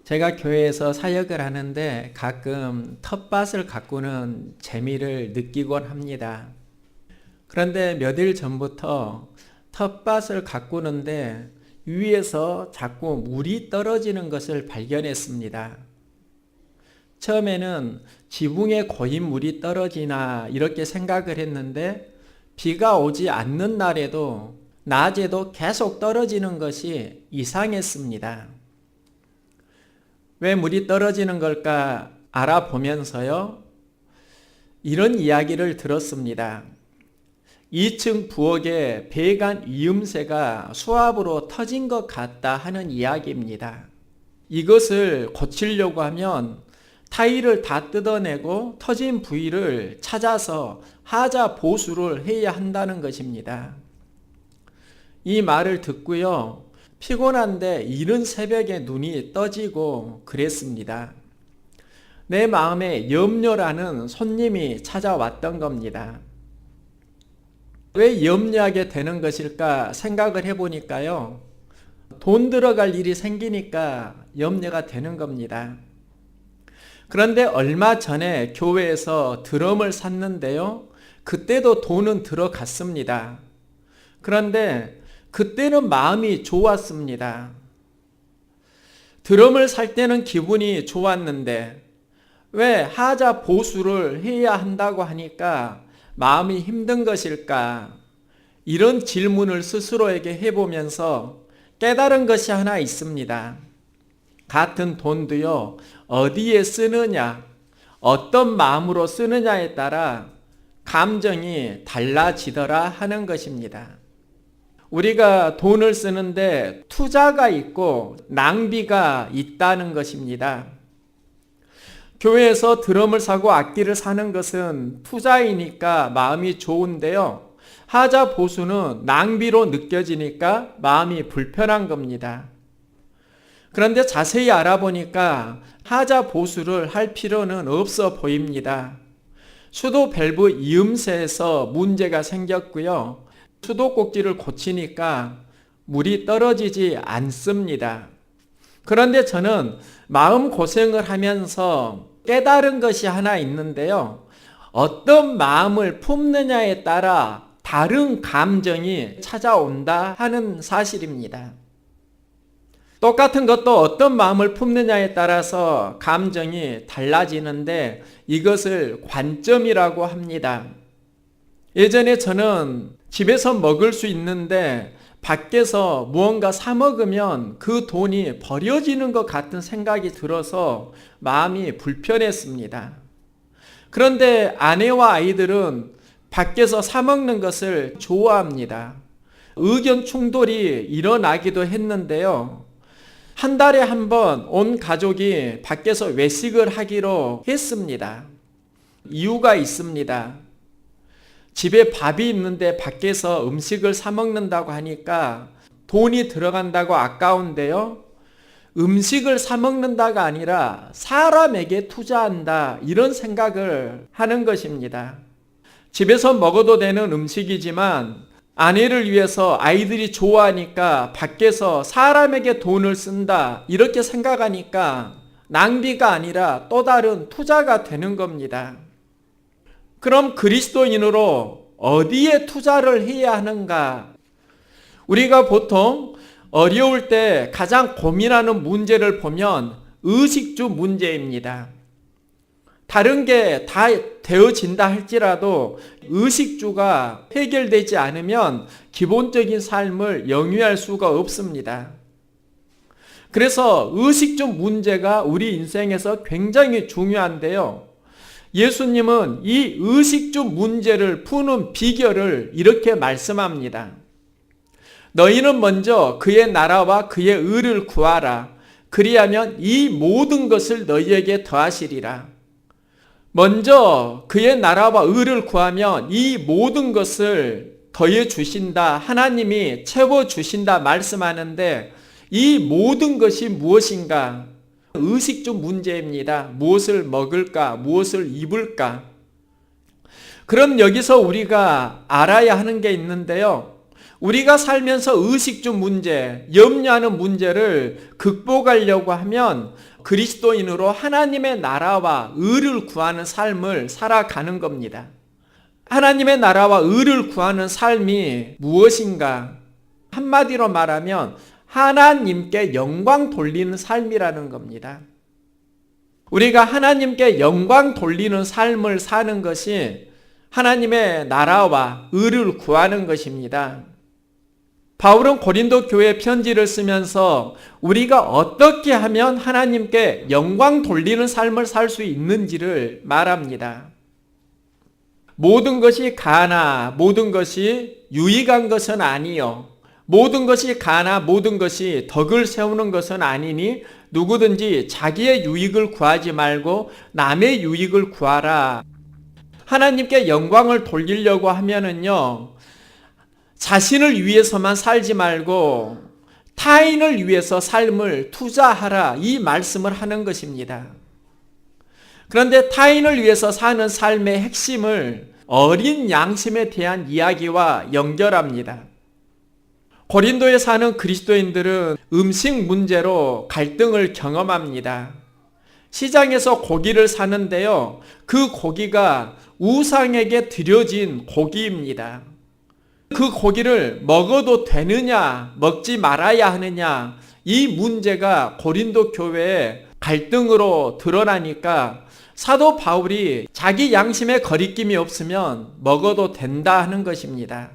제가 교회에서 사역을 하는데 가끔 텃밭을 가꾸는 재미를 느끼곤 합니다. 그런데 몇 일 전부터 텃밭을 가꾸는데 위에서 자꾸 물이 떨어지는 것을 발견했습니다. 처음에는 지붕에 고인 물이 떨어지나 이렇게 생각을 했는데 비가 오지 않는 날에도 낮에도 계속 떨어지는 것이 이상했습니다. 왜 물이 떨어지는 걸까 알아보면서요, 이런 이야기를 들었습니다. 2층 부엌에 배관 이음새가 수압으로 터진 것 같다 하는 이야기입니다. 이것을 고치려고 하면 타일을 다 뜯어내고 터진 부위를 찾아서 하자 보수를 해야 한다는 것입니다. 이 말을 듣고요, 피곤한데 이른 새벽에 눈이 떠지고 그랬습니다. 내 마음에 염려라는 손님이 찾아왔던 겁니다. 왜 염려하게 되는 것일까 생각을 해보니까요, 돈 들어갈 일이 생기니까 염려가 되는 겁니다. 그런데 얼마 전에 교회에서 드럼을 샀는데요, 그때도 돈은 들어갔습니다. 그런데 그때는 마음이 좋았습니다. 드럼을 살 때는 기분이 좋았는데 왜 하자 보수를 해야 한다고 하니까 마음이 힘든 것일까? 이런 질문을 스스로에게 해보면서 깨달은 것이 하나 있습니다. 같은 돈도요, 어디에 쓰느냐, 어떤 마음으로 쓰느냐에 따라 감정이 달라지더라 하는 것입니다. 우리가 돈을 쓰는데 투자가 있고 낭비가 있다는 것입니다. 교회에서 드럼을 사고 악기를 사는 것은 투자이니까 마음이 좋은데요, 하자 보수는 낭비로 느껴지니까 마음이 불편한 겁니다. 그런데 자세히 알아보니까 하자 보수를 할 필요는 없어 보입니다. 수도 밸브 이음새에서 문제가 생겼고요, 수도꼭지를 고치니까 물이 떨어지지 않습니다. 그런데 저는 마음고생을 하면서 깨달은 것이 하나 있는데요, 어떤 마음을 품느냐에 따라 다른 감정이 찾아온다 하는 사실입니다. 똑같은 것도 어떤 마음을 품느냐에 따라서 감정이 달라지는데 이것을 관점이라고 합니다. 예전에 저는 집에서 먹을 수 있는데 밖에서 무언가 사 먹으면 그 돈이 버려지는 것 같은 생각이 들어서 마음이 불편했습니다. 그런데 아내와 아이들은 밖에서 사 먹는 것을 좋아합니다. 의견 충돌이 일어나기도 했는데요, 한 달에 한 번 온 가족이 밖에서 외식을 하기로 했습니다. 이유가 있습니다. 집에 밥이 있는데 밖에서 음식을 사 먹는다고 하니까 돈이 들어간다고 아까운데요, 음식을 사 먹는다가 아니라 사람에게 투자한다, 이런 생각을 하는 것입니다. 집에서 먹어도 되는 음식이지만 아내를 위해서 아이들이 좋아하니까 밖에서 사람에게 돈을 쓴다, 이렇게 생각하니까 낭비가 아니라 또 다른 투자가 되는 겁니다. 그럼 그리스도인으로 어디에 투자를 해야 하는가? 우리가 보통 어려울 때 가장 고민하는 문제를 보면 의식주 문제입니다. 다른 게 다 되어진다 할지라도 의식주가 해결되지 않으면 기본적인 삶을 영위할 수가 없습니다. 그래서 의식주 문제가 우리 인생에서 굉장히 중요한데요, 예수님은 이 의식주 문제를 푸는 비결을 이렇게 말씀합니다. 너희는 먼저 그의 나라와 그의 의를 구하라. 그리하면 이 모든 것을 너희에게 더하시리라. 먼저 그의 나라와 의를 구하면 이 모든 것을 더해 주신다, 하나님이 채워 주신다 말씀하는데 이 모든 것이 무엇인가? 의식주 문제입니다. 무엇을 먹을까? 무엇을 입을까? 그럼 여기서 우리가 알아야 하는 게 있는데요, 우리가 살면서 의식주 문제, 염려하는 문제를 극복하려고 하면 그리스도인으로 하나님의 나라와 의를 구하는 삶을 살아가는 겁니다. 하나님의 나라와 의를 구하는 삶이 무엇인가? 한마디로 말하면 하나님께 영광 돌리는 삶이라는 겁니다. 우리가 하나님께 영광 돌리는 삶을 사는 것이 하나님의 나라와 의를 구하는 것입니다. 바울은 고린도 교회 편지를 쓰면서 우리가 어떻게 하면 하나님께 영광 돌리는 삶을 살 수 있는지를 말합니다. 모든 것이 가나 모든 것이 유익한 것은 아니요. 모든 것이 가나 모든 것이 덕을 세우는 것은 아니니 누구든지 자기의 유익을 구하지 말고 남의 유익을 구하라. 하나님께 영광을 돌리려고 하면은요, 자신을 위해서만 살지 말고 타인을 위해서 삶을 투자하라, 이 말씀을 하는 것입니다. 그런데 타인을 위해서 사는 삶의 핵심을 어린 양심에 대한 이야기와 연결합니다. 고린도에 사는 그리스도인들은 음식 문제로 갈등을 경험합니다. 시장에서 고기를 사는데요, 그 고기가 우상에게 드려진 고기입니다. 그 고기를 먹어도 되느냐, 먹지 말아야 하느냐, 이 문제가 고린도 교회에 갈등으로 드러나니까 사도 바울이 자기 양심에 거리낌이 없으면 먹어도 된다 하는 것입니다.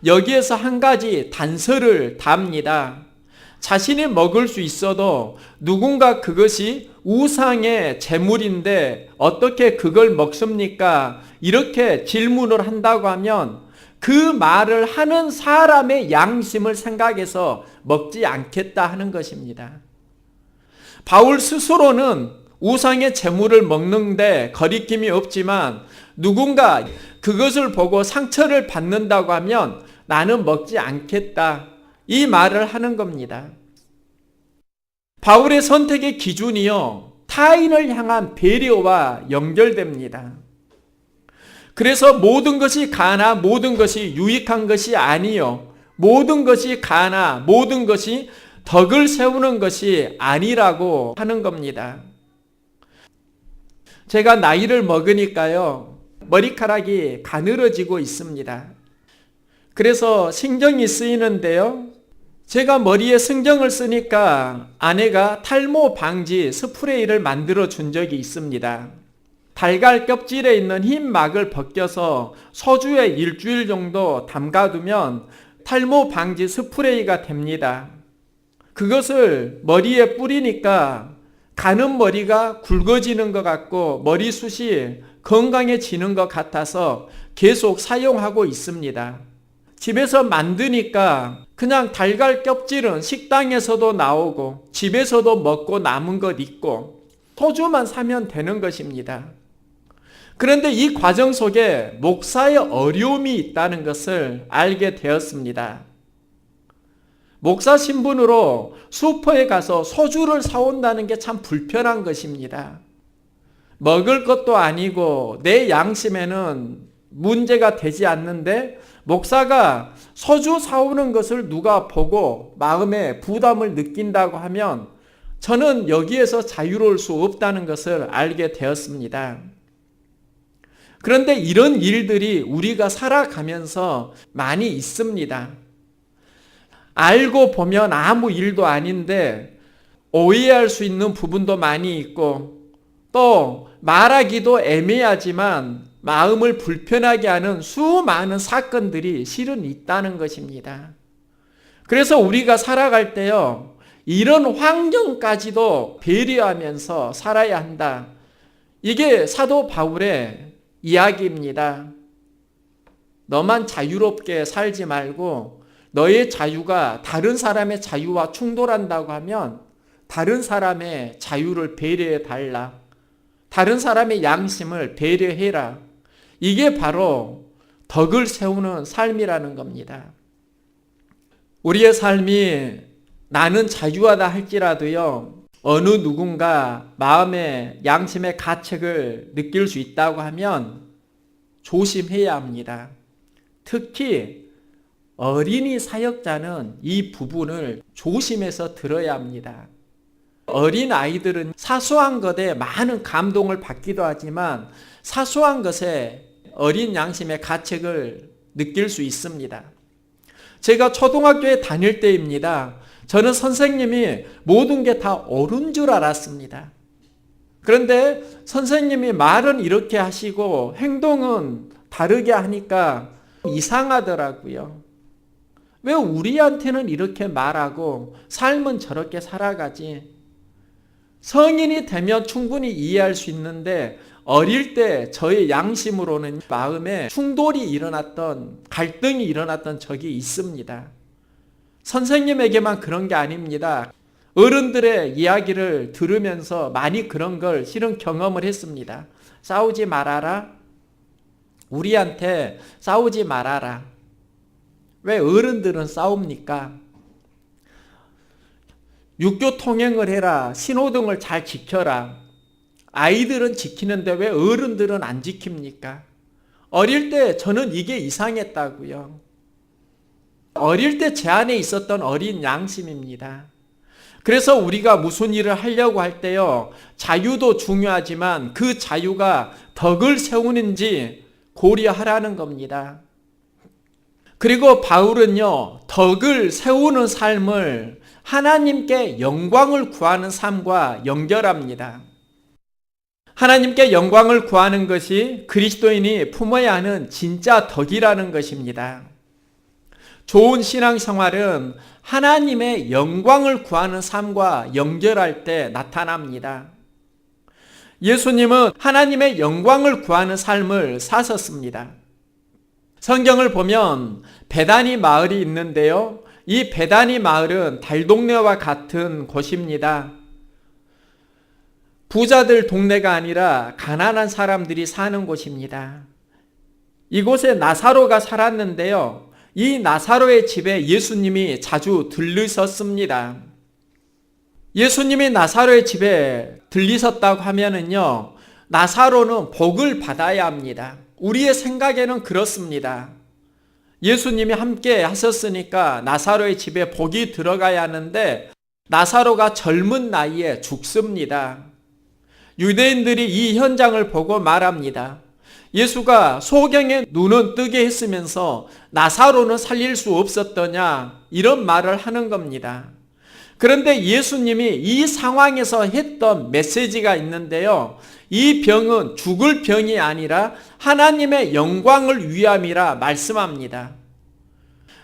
여기에서 한 가지 단서를 답니다. 자신이 먹을 수 있어도 누군가 그것이 우상의 제물인데 어떻게 그걸 먹습니까? 이렇게 질문을 한다고 하면 그 말을 하는 사람의 양심을 생각해서 먹지 않겠다 하는 것입니다. 바울 스스로는 우상의 제물을 먹는데 거리낌이 없지만 누군가 그것을 보고 상처를 받는다고 하면 나는 먹지 않겠다, 이 말을 하는 겁니다. 바울의 선택의 기준이요, 타인을 향한 배려와 연결됩니다. 그래서 모든 것이 가나 모든 것이 유익한 것이 아니요, 모든 것이 가나 모든 것이 덕을 세우는 것이 아니라고 하는 겁니다. 제가 나이를 먹으니까요, 머리카락이 가늘어지고 있습니다. 그래서 신경이 쓰이는데요, 제가 머리에 신경을 쓰니까 아내가 탈모 방지 스프레이를 만들어 준 적이 있습니다. 달걀 껍질에 있는 흰 막을 벗겨서 소주에 일주일 정도 담가두면 탈모 방지 스프레이가 됩니다. 그것을 머리에 뿌리니까 가는 머리가 굵어지는 것 같고 머리숱이 건강해지는 것 같아서 계속 사용하고 있습니다. 집에서 만드니까 그냥 달걀 껍질은 식당에서도 나오고 집에서도 먹고 남은 것 있고 소주만 사면 되는 것입니다. 그런데 이 과정 속에 목사의 어려움이 있다는 것을 알게 되었습니다. 목사 신분으로 슈퍼에 가서 소주를 사온다는 게 참 불편한 것입니다. 먹을 것도 아니고 내 양심에는 문제가 되지 않는데 목사가 소주 사오는 것을 누가 보고 마음에 부담을 느낀다고 하면 저는 여기에서 자유로울 수 없다는 것을 알게 되었습니다. 그런데 이런 일들이 우리가 살아가면서 많이 있습니다. 알고 보면 아무 일도 아닌데 오해할 수 있는 부분도 많이 있고 또 말하기도 애매하지만 마음을 불편하게 하는 수많은 사건들이 실은 있다는 것입니다. 그래서 우리가 살아갈 때요, 이런 환경까지도 배려하면서 살아야 한다. 이게 사도 바울의 이야기입니다. 너만 자유롭게 살지 말고 너의 자유가 다른 사람의 자유와 충돌한다고 하면 다른 사람의 자유를 배려해 달라. 다른 사람의 양심을 배려해라. 이게 바로 덕을 세우는 삶이라는 겁니다. 우리의 삶이 나는 자유하다 할지라도요, 어느 누군가 마음의 양심의 가책을 느낄 수 있다고 하면 조심해야 합니다. 특히 어린이 사역자는 이 부분을 조심해서 들어야 합니다. 어린 아이들은 사소한 것에 많은 감동을 받기도 하지만 사소한 것에 어린 양심의 가책을 느낄 수 있습니다. 제가 초등학교에 다닐 때입니다. 저는 선생님이 모든 게 다 옳은 줄 알았습니다. 그런데 선생님이 말은 이렇게 하시고 행동은 다르게 하니까 이상하더라고요. 왜 우리한테는 이렇게 말하고 삶은 저렇게 살아가지? 성인이 되면 충분히 이해할 수 있는데 어릴 때 저의 양심으로는 마음에 충돌이 일어났던, 갈등이 일어났던 적이 있습니다. 선생님에게만 그런 게 아닙니다. 어른들의 이야기를 들으면서 많이 그런 걸 실은 경험을 했습니다. 싸우지 말아라. 우리한테 싸우지 말아라. 왜 어른들은 싸웁니까? 육교 통행을 해라. 신호등을 잘 지켜라. 아이들은 지키는데 왜 어른들은 안 지킵니까? 어릴 때 저는 이게 이상했다고요. 어릴 때 제 안에 있었던 어린 양심입니다. 그래서 우리가 무슨 일을 하려고 할 때요, 자유도 중요하지만 그 자유가 덕을 세우는지 고려하라는 겁니다. 그리고 바울은요, 덕을 세우는 삶을 하나님께 영광을 구하는 삶과 연결합니다. 하나님께 영광을 구하는 것이 그리스도인이 품어야 하는 진짜 덕이라는 것입니다. 좋은 신앙생활은 하나님의 영광을 구하는 삶과 연결할 때 나타납니다. 예수님은 하나님의 영광을 구하는 삶을 사셨습니다. 성경을 보면 베다니 마을이 있는데요. 이 베다니 마을은 달동네와 같은 곳입니다. 부자들 동네가 아니라 가난한 사람들이 사는 곳입니다. 이곳에 나사로가 살았는데요. 이 나사로의 집에 예수님이 자주 들르셨습니다. 예수님이 나사로의 집에 들리셨다고 하면은요, 나사로는 복을 받아야 합니다. 우리의 생각에는 그렇습니다. 예수님이 함께 하셨으니까 나사로의 집에 복이 들어가야 하는데 나사로가 젊은 나이에 죽습니다. 유대인들이 이 현장을 보고 말합니다. 예수가 소경의 눈은 뜨게 했으면서 나사로는 살릴 수 없었더냐, 이런 말을 하는 겁니다. 그런데 예수님이 이 상황에서 했던 메시지가 있는데요. 이 병은 죽을 병이 아니라 하나님의 영광을 위함이라 말씀합니다.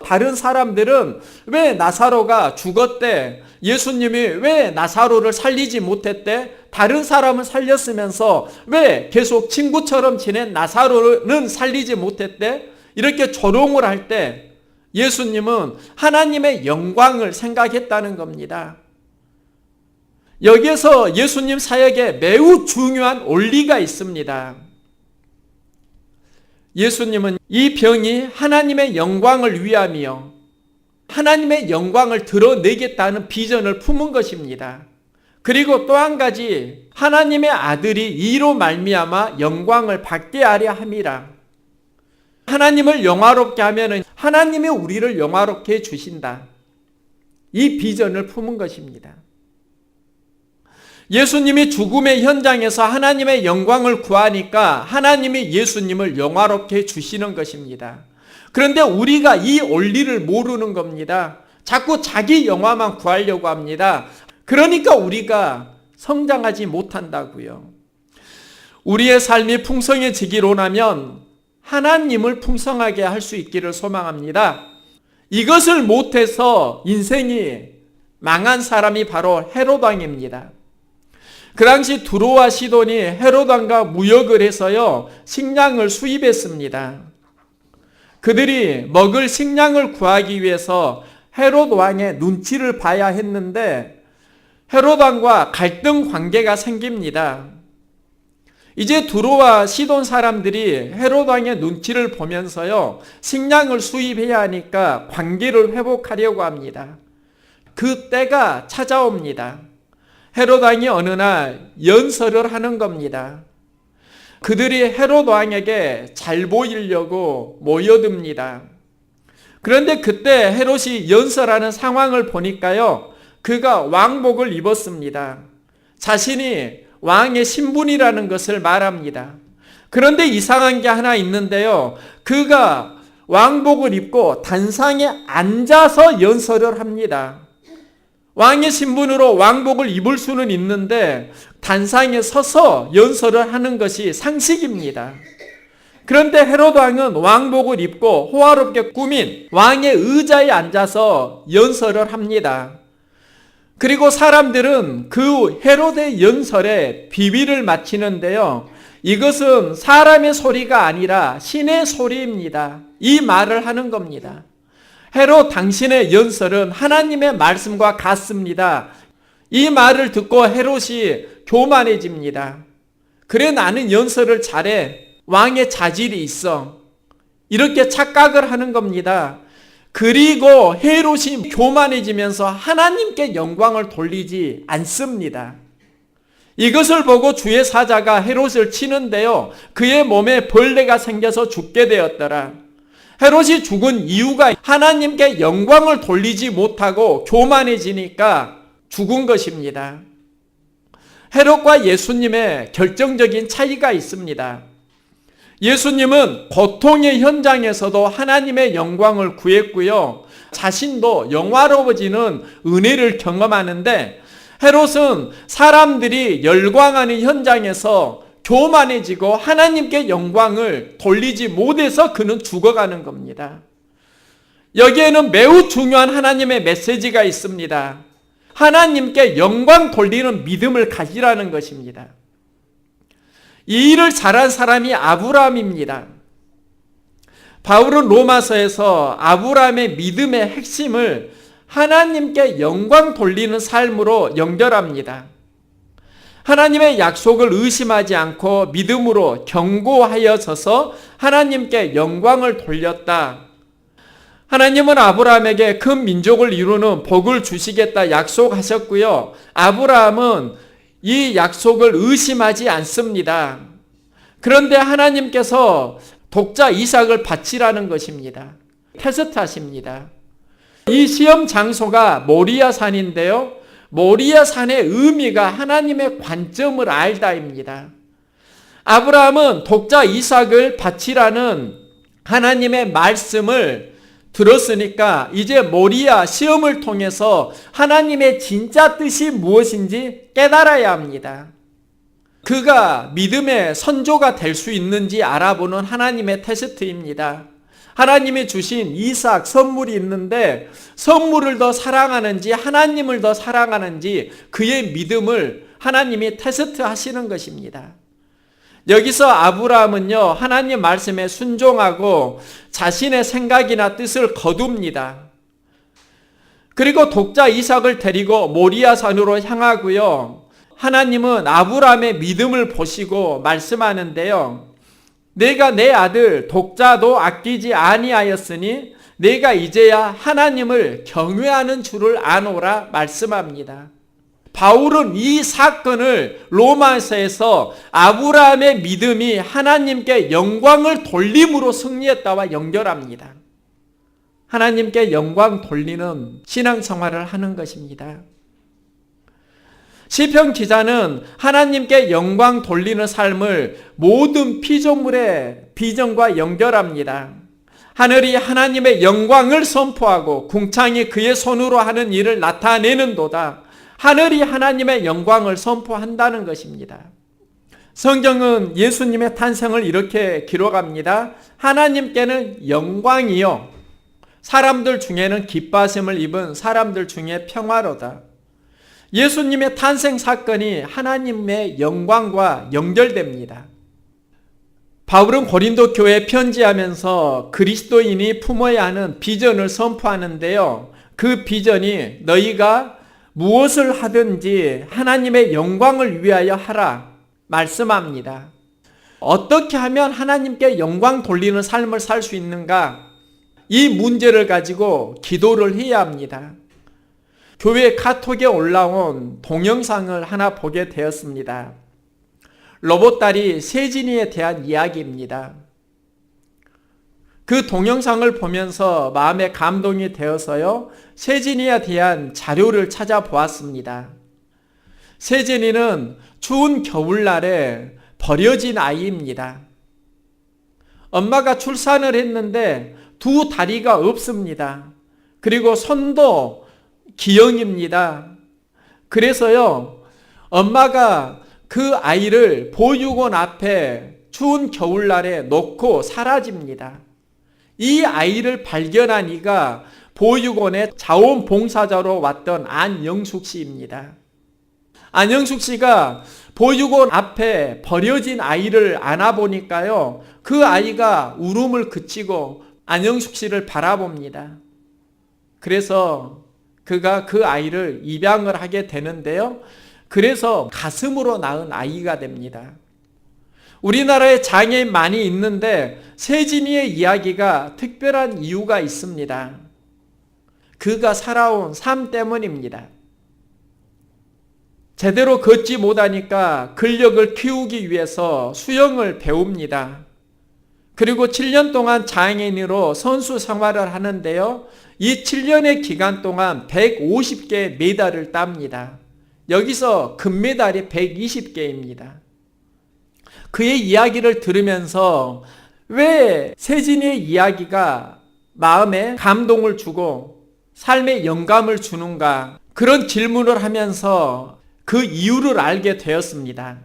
다른 사람들은 왜 나사로가 죽었대? 예수님이 왜 나사로를 살리지 못했대? 다른 사람은 살렸으면서 왜 계속 친구처럼 지낸 나사로는 살리지 못했대? 이렇게 조롱을 할 때 예수님은 하나님의 영광을 생각했다는 겁니다. 여기에서 예수님 사역에 매우 중요한 원리가 있습니다. 예수님은 이 병이 하나님의 영광을 위함이요, 하나님의 영광을 드러내겠다는 비전을 품은 것입니다. 그리고 또 한 가지, 하나님의 아들이 이로 말미암아 영광을 받게 하려 함이라. 하나님을 영화롭게 하면은 하나님이 우리를 영화롭게 해 주신다. 이 비전을 품은 것입니다. 예수님이 죽음의 현장에서 하나님의 영광을 구하니까 하나님이 예수님을 영화롭게 해 주시는 것입니다. 그런데 우리가 이 원리를 모르는 겁니다. 자꾸 자기 영화만 구하려고 합니다. 그러니까 우리가 성장하지 못한다고요. 우리의 삶이 풍성해지기로 하면 하나님을 풍성하게 할 수 있기를 소망합니다. 이것을 못해서 인생이 망한 사람이 바로 헤롯 왕입니다. 그 당시 두로와 시돈이 헤롯 왕과 무역을 해서요, 식량을 수입했습니다. 그들이 먹을 식량을 구하기 위해서 헤롯 왕의 눈치를 봐야 했는데 헤롯 왕과 갈등 관계가 생깁니다. 이제 두로와 시돈 사람들이 헤롯 왕의 눈치를 보면서요, 식량을 수입해야 하니까 관계를 회복하려고 합니다. 그 때가 찾아옵니다. 헤롯 왕이 어느 날 연설을 하는 겁니다. 그들이 헤롯 왕에게 잘 보이려고 모여듭니다. 그런데 그때 헤롯이 연설하는 상황을 보니까요, 그가 왕복을 입었습니다. 자신이 왕의 신분이라는 것을 말합니다. 그런데 이상한 게 하나 있는데요. 그가 왕복을 입고 단상에 앉아서 연설을 합니다. 왕의 신분으로 왕복을 입을 수는 있는데 단상에 서서 연설을 하는 것이 상식입니다. 그런데 헤롯 왕은 왕복을 입고 호화롭게 꾸민 왕의 의자에 앉아서 연설을 합니다. 그리고 사람들은 그 헤롯의 연설에 비비를 맞히는데요. 이것은 사람의 소리가 아니라 신의 소리입니다. 이 말을 하는 겁니다. 헤롯, 당신의 연설은 하나님의 말씀과 같습니다. 이 말을 듣고 헤롯이 교만해집니다. 그래, 나는 연설을 잘해. 왕의 자질이 있어. 이렇게 착각을 하는 겁니다. 그리고 헤롯이 교만해지면서 하나님께 영광을 돌리지 않습니다. 이것을 보고 주의 사자가 헤롯을 치는데요. 그의 몸에 벌레가 생겨서 죽게 되었더라. 헤롯이 죽은 이유가 하나님께 영광을 돌리지 못하고 교만해지니까 죽은 것입니다. 헤롯과 예수님의 결정적인 차이가 있습니다. 예수님은 고통의 현장에서도 하나님의 영광을 구했고요. 자신도 영화로워지는 은혜를 경험하는데 헤롯은 사람들이 열광하는 현장에서 교만해지고 하나님께 영광을 돌리지 못해서 그는 죽어가는 겁니다. 여기에는 매우 중요한 하나님의 메시지가 있습니다. 하나님께 영광 돌리는 믿음을 가지라는 것입니다. 이 일을 잘한 사람이 아브라함입니다. 바울은 로마서에서 아브라함의 믿음의 핵심을 하나님께 영광 돌리는 삶으로 연결합니다. 하나님의 약속을 의심하지 않고 믿음으로 견고하여 서서 하나님께 영광을 돌렸다. 하나님은 아브라함에게 큰 민족을 이루는 복을 주시겠다 약속하셨고요. 아브라함은 이 약속을 의심하지 않습니다. 그런데 하나님께서 독자 이삭을 바치라는 것입니다. 테스트하십니다. 이 시험 장소가 모리아 산인데요. 모리아 산의 의미가 하나님의 관점을 알다입니다. 아브라함은 독자 이삭을 바치라는 하나님의 말씀을 들었으니까 이제 모리아 시험을 통해서 하나님의 진짜 뜻이 무엇인지 깨달아야 합니다. 그가 믿음의 선조가 될 수 있는지 알아보는 하나님의 테스트입니다. 하나님이 주신 이삭 선물이 있는데 선물을 더 사랑하는지 하나님을 더 사랑하는지 그의 믿음을 하나님이 테스트하시는 것입니다. 여기서 아브라함은요, 하나님 말씀에 순종하고 자신의 생각이나 뜻을 거둡니다. 그리고 독자 이삭을 데리고 모리아 산으로 향하고요. 하나님은 아브라함의 믿음을 보시고 말씀하는데요. 내가 내 아들 독자도 아끼지 아니하였으니 내가 이제야 하나님을 경외하는 줄을 아노라 말씀합니다. 바울은 이 사건을 로마서에서 아브라함의 믿음이 하나님께 영광을 돌림으로 승리했다와 연결합니다. 하나님께 영광 돌리는 신앙생활을 하는 것입니다. 시편 기자는 하나님께 영광 돌리는 삶을 모든 피조물의 비전과 연결합니다. 하늘이 하나님의 영광을 선포하고 궁창이 그의 손으로 하는 일을 나타내는도다. 하늘이 하나님의 영광을 선포한다는 것입니다. 성경은 예수님의 탄생을 이렇게 기록합니다. 하나님께는 영광이요, 사람들 중에는 기뻐하심을 입은 사람들 중에 평화로다. 예수님의 탄생 사건이 하나님의 영광과 연결됩니다. 바울은 고린도 교회에 편지하면서 그리스도인이 품어야 하는 비전을 선포하는데요. 그 비전이 너희가 무엇을 하든지 하나님의 영광을 위하여 하라 말씀합니다. 어떻게 하면 하나님께 영광 돌리는 삶을 살 수 있는가? 이 문제를 가지고 기도를 해야 합니다. 교회 카톡에 올라온 동영상을 하나 보게 되었습니다. 로봇다리 세진이에 대한 이야기입니다. 그 동영상을 보면서 마음에 감동이 되어서요, 세진이에 대한 자료를 찾아보았습니다. 세진이는 추운 겨울날에 버려진 아이입니다. 엄마가 출산을 했는데 두 다리가 없습니다. 그리고 손도 기형입니다. 그래서요, 엄마가 그 아이를 보육원 앞에 추운 겨울날에 놓고 사라집니다. 이 아이를 발견한 이가 보육원에 자원봉사자로 왔던 안영숙 씨입니다. 안영숙 씨가 보육원 앞에 버려진 아이를 안아보니까요, 그 아이가 울음을 그치고 안영숙 씨를 바라봅니다. 그래서 그가 그 아이를 입양을 하게 되는데요, 그래서 가슴으로 낳은 아이가 됩니다. 우리나라에 장애인 많이 있는데 세진이의 이야기가 특별한 이유가 있습니다. 그가 살아온 삶 때문입니다. 제대로 걷지 못하니까 근력을 키우기 위해서 수영을 배웁니다. 그리고 7년 동안 장애인으로 선수 생활을 하는데요, 이 7년의 기간 동안 150개 메달을 땁니다. 여기서 금메달이 120개입니다. 그의 이야기를 들으면서 왜 세진이의 이야기가 마음에 감동을 주고 삶에 영감을 주는가, 그런 질문을 하면서 그 이유를 알게 되었습니다.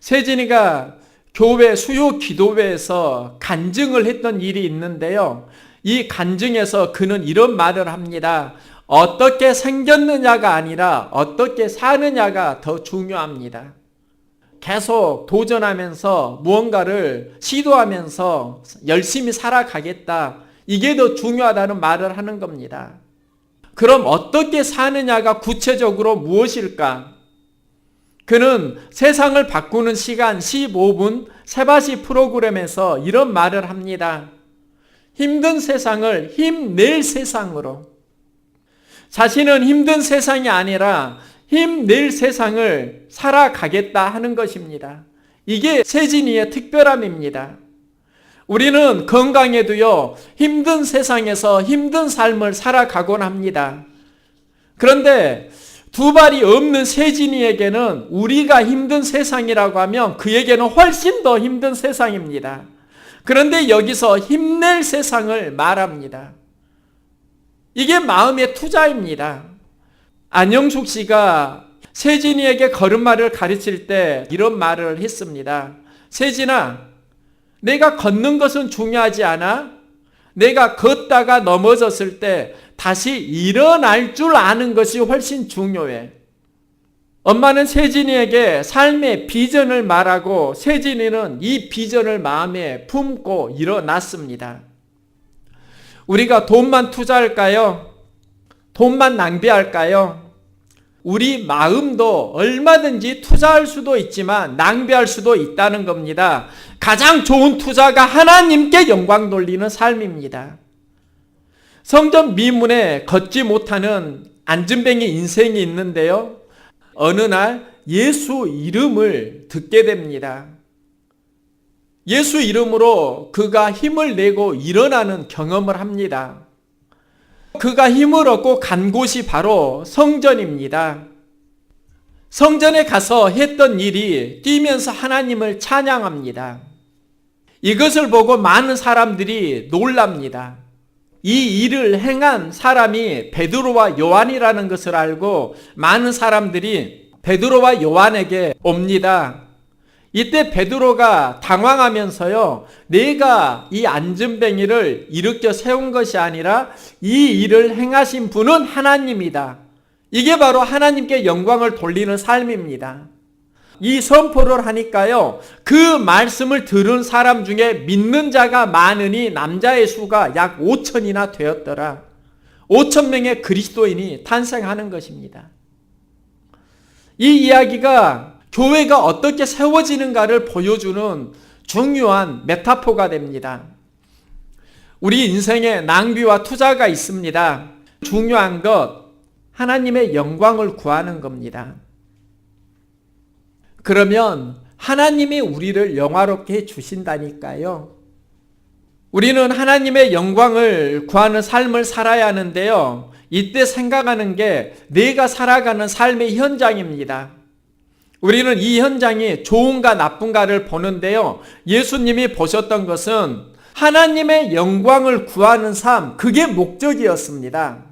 세진이가 교회 수요 기도회에서 간증을 했던 일이 있는데요, 이 간증에서 그는 이런 말을 합니다. 어떻게 생겼느냐가 아니라 어떻게 사느냐가 더 중요합니다. 계속 도전하면서 무언가를 시도하면서 열심히 살아가겠다, 이게 더 중요하다는 말을 하는 겁니다. 그럼 어떻게 사느냐가 구체적으로 무엇일까? 그는 세상을 바꾸는 시간 15분 세바시 프로그램에서 이런 말을 합니다. 힘든 세상을 힘낼 세상으로. 자신은 힘든 세상이 아니라 힘낼 세상을 살아가겠다 하는 것입니다. 이게 세진이의 특별함입니다. 우리는 건강에도요, 힘든 세상에서 힘든 삶을 살아가곤 합니다. 그런데 두 발이 없는 세진이에게는 우리가 힘든 세상이라고 하면 그에게는 훨씬 더 힘든 세상입니다. 그런데 여기서 힘낼 세상을 말합니다. 이게 마음의 투자입니다. 안영숙 씨가 세진이에게 걸음마를 가르칠 때 이런 말을 했습니다. 세진아, 내가 걷는 것은 중요하지 않아? 내가 걷다가 넘어졌을 때 다시 일어날 줄 아는 것이 훨씬 중요해. 엄마는 세진이에게 삶의 비전을 말하고 세진이는 이 비전을 마음에 품고 일어났습니다. 우리가 돈만 투자할까요? 돈만 낭비할까요? 우리 마음도 얼마든지 투자할 수도 있지만 낭비할 수도 있다는 겁니다. 가장 좋은 투자가 하나님께 영광 돌리는 삶입니다. 성전 미문에 걷지 못하는 안진뱅이 인생이 있는데요, 어느 날 예수 이름을 듣게 됩니다. 예수 이름으로 그가 힘을 내고 일어나는 경험을 합니다. 그가 힘을 얻고 간 곳이 바로 성전입니다. 성전에 가서 했던 일이 뛰면서 하나님을 찬양합니다. 이것을 보고 많은 사람들이 놀랍니다. 이 일을 행한 사람이 베드로와 요한이라는 것을 알고 많은 사람들이 베드로와 요한에게 옵니다. 이때 베드로가 당황하면서요, 내가 이 안진뱅이를 일으켜 세운 것이 아니라 이 일을 행하신 분은 하나님이다. 이게 바로 하나님께 영광을 돌리는 삶입니다. 이 선포를 하니까요, 그 말씀을 들은 사람 중에 믿는 자가 많으니 남자의 수가 약 5천이나 되었더라. 5천 명의 그리스도인이 탄생하는 것입니다. 이 이야기가 교회가 어떻게 세워지는가를 보여주는 중요한 메타포가 됩니다. 우리 인생에 낭비와 투자가 있습니다. 중요한 것, 하나님의 영광을 구하는 겁니다. 그러면 하나님이 우리를 영화롭게 해 주신다니까요. 우리는 하나님의 영광을 구하는 삶을 살아야 하는데요. 이때 생각하는 게 내가 살아가는 삶의 현장입니다. 우리는 이 현장이 좋은가 나쁜가를 보는데요. 예수님이 보셨던 것은 하나님의 영광을 구하는 삶, 그게 목적이었습니다.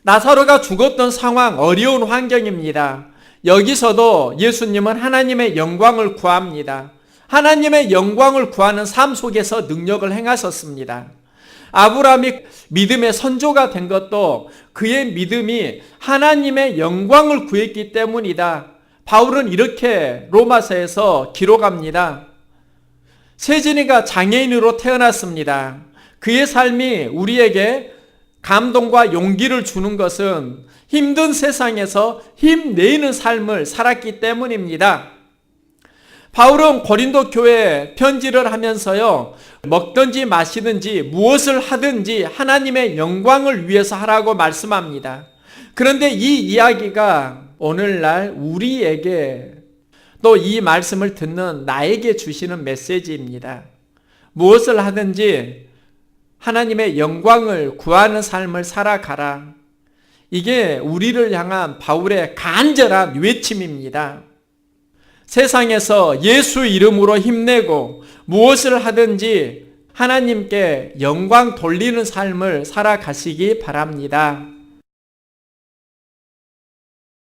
나사로가 죽었던 상황, 어려운 환경입니다. 여기서도 예수님은 하나님의 영광을 구합니다. 하나님의 영광을 구하는 삶 속에서 능력을 행하셨습니다. 아브라함이 믿음의 선조가 된 것도 그의 믿음이 하나님의 영광을 구했기 때문이다. 바울은 이렇게 로마서에서 기록합니다. 세진이가 장애인으로 태어났습니다. 그의 삶이 우리에게 감동과 용기를 주는 것은 힘든 세상에서 힘내는 삶을 살았기 때문입니다. 바울은 고린도 교회에 편지를 하면서요, 먹든지 마시든지 무엇을 하든지 하나님의 영광을 위해서 하라고 말씀합니다. 그런데 이 이야기가 오늘날 우리에게 또 이 말씀을 듣는 나에게 주시는 메시지입니다. 무엇을 하든지 하나님의 영광을 구하는 삶을 살아가라. 이게 우리를 향한 바울의 간절한 외침입니다. 세상에서 예수 이름으로 힘내고 무엇을 하든지 하나님께 영광 돌리는 삶을 살아가시기 바랍니다.